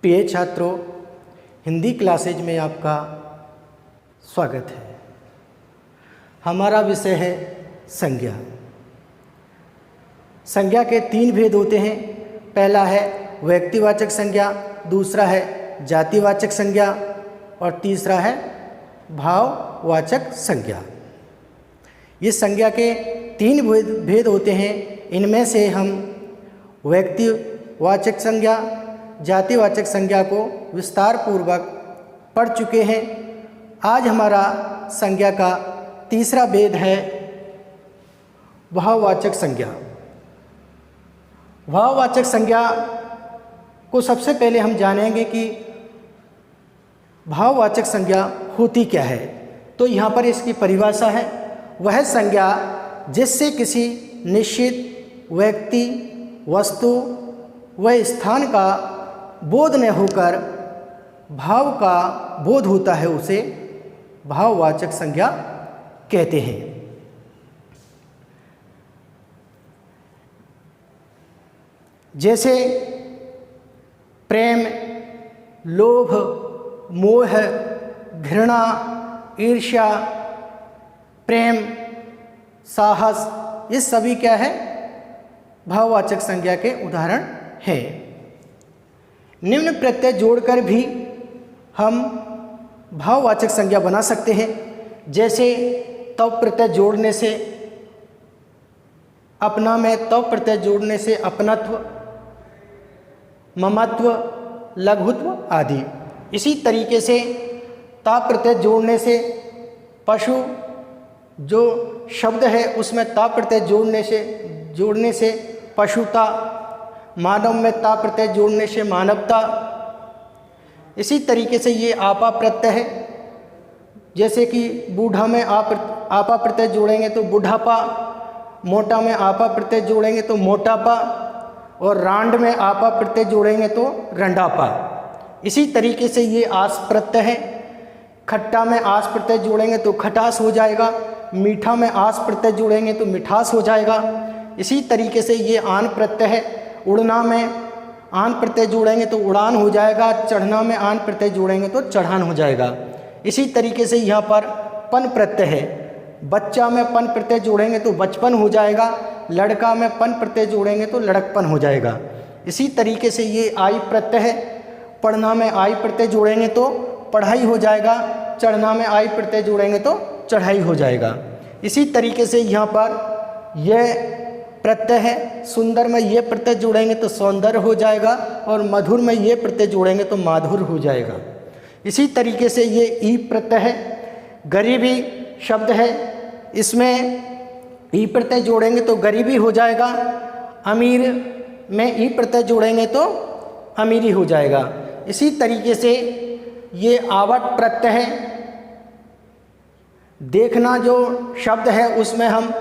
प्रिय छात्रों, हिंदी क्लासेज में आपका स्वागत है। हमारा विषय है संज्ञा। संज्ञा के 3 भेद होते हैं। पहला है व्यक्तिवाचक संज्ञा, दूसरा है जातिवाचक संज्ञा और तीसरा है भाववाचक संज्ञा। ये संज्ञा के 3 भेद होते हैं। इनमें से हम व्यक्तिवाचक संज्ञा, जातिवाचक संज्ञा को विस्तार पूर्वक पढ़ चुके हैं। आज हमारा संज्ञा का तीसरा भेद है भाववाचक संज्ञा। भाववाचक संज्ञा को सबसे पहले हम जानेंगे कि भाववाचक संज्ञा होती क्या है। तो यहाँ पर इसकी परिभाषा है, वह संज्ञा जिससे किसी निश्चित व्यक्ति, वस्तु व स्थान का बोध न होकर भाव का बोध होता है, उसे भाववाचक संज्ञा कहते हैं। जैसे प्रेम, लोभ, मोह, घृणा, ईर्ष्या, प्रेम, साहस, ये सभी क्या है, भाववाचक संज्ञा के उदाहरण हैं। निम्न प्रत्यय जोड़कर भी हम भाववाचक संज्ञा बना सकते हैं। जैसे तव प्रत्यय जोड़ने से अपना में तव प्रत्यय जोड़ने से अपनत्व, ममत्व, लघुत्व आदि। इसी तरीके से ता प्रत्यय जोड़ने से पशु जो शब्द है उसमें ता प्रत्यय जोड़ने से पशुता, मानव में ता प्रत्यय जोड़ने से मानवता। इसी तरीके से ये आपा प्रत्यय है। जैसे कि बूढ़ा में आपा प्रत्यय जोड़ेंगे तो बुढ़ापा, मोटा में आपा प्रत्यय जोड़ेंगे तो मोटापा और रांड में आपा प्रत्यय जोड़ेंगे तो रंडापा। इसी तरीके से ये आस प्रत्यय है। खट्टा में आस प्रत्यय जोड़ेंगे तो खटास हो जाएगा, मीठा में आस प्रत्यय जोड़ेंगे तो मिठास हो जाएगा। इसी तरीके से ये आन प्रत्यय है। उड़ना में आन प्रत्यय जोड़ेंगे तो उड़ान हो जाएगा, चढ़ना में आन प्रत्यय जोड़ेंगे तो चढ़ान हो जाएगा। इसी तरीके से यहाँ पर पन प्रत्यय है। बच्चा में पन प्रत्यय जोड़ेंगे तो बचपन हो जाएगा, लड़का में पन प्रत्यय जोड़ेंगे तो लड़कपन हो जाएगा। इसी तरीके से ये आई प्रत्यय है। पढ़ना में आई प्रत्यय जोड़ेंगे तो पढ़ाई हो जाएगा, चढ़ना में आई प्रत्यय जोड़ेंगे तो चढ़ाई हो जाएगा। इसी तरीके से यहाँ पर यह प्रत्यय है। सुंदर में ये प्रत्यय जोड़ेंगे तो सौंदर्य हो जाएगा और मधुर में ये प्रत्यय जोड़ेंगे तो माधुर हो जाएगा। इसी तरीके से ये ई प्रत्यय है। गरीबी शब्द है, इसमें ई प्रत्यय जोड़ेंगे तो गरीबी हो जाएगा। अमीर में ई प्रत्यय जोड़ेंगे तो अमीरी हो जाएगा। इसी तरीके से ये आवट प्रत्यय है। देखना जो शब्द है उसमें हम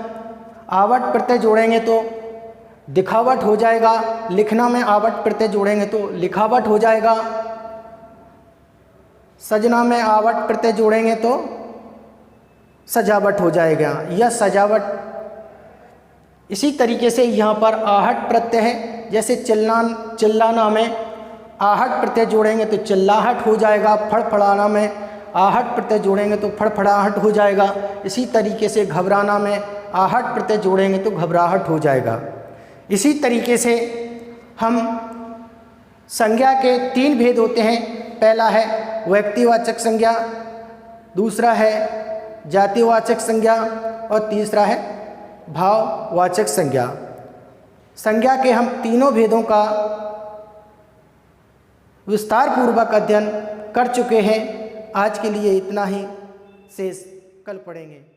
आवट प्रत्यय जोड़ेंगे तो दिखावट हो जाएगा। लिखना में आवट प्रत्यय जोड़ेंगे तो लिखावट हो जाएगा। सजना में आवट प्रत्यय जोड़ेंगे तो सजावट हो जाएगा या सजावट। इसी तरीके से यहाँ पर आहट प्रत्यय है। जैसे चिल्लाना में आहट प्रत्यय जोड़ेंगे तो चिल्लाहट हो जाएगा। फड़फड़ाना में आहट प्रत्यय जोड़ेंगे तो फड़फड़ाहट हो जाएगा। इसी तरीके से घबराना में आहट प्रत्यय जोड़ेंगे तो घबराहट हो जाएगा। इसी तरीके से हम संज्ञा के 3 भेद होते हैं। पहला है व्यक्तिवाचक संज्ञा, दूसरा है जातिवाचक संज्ञा और तीसरा है भाववाचक संज्ञा। संज्ञा के हम तीनों भेदों का विस्तार पूर्वक अध्ययन कर चुके हैं। आज के लिए इतना ही, शेष कल पढ़ेंगे।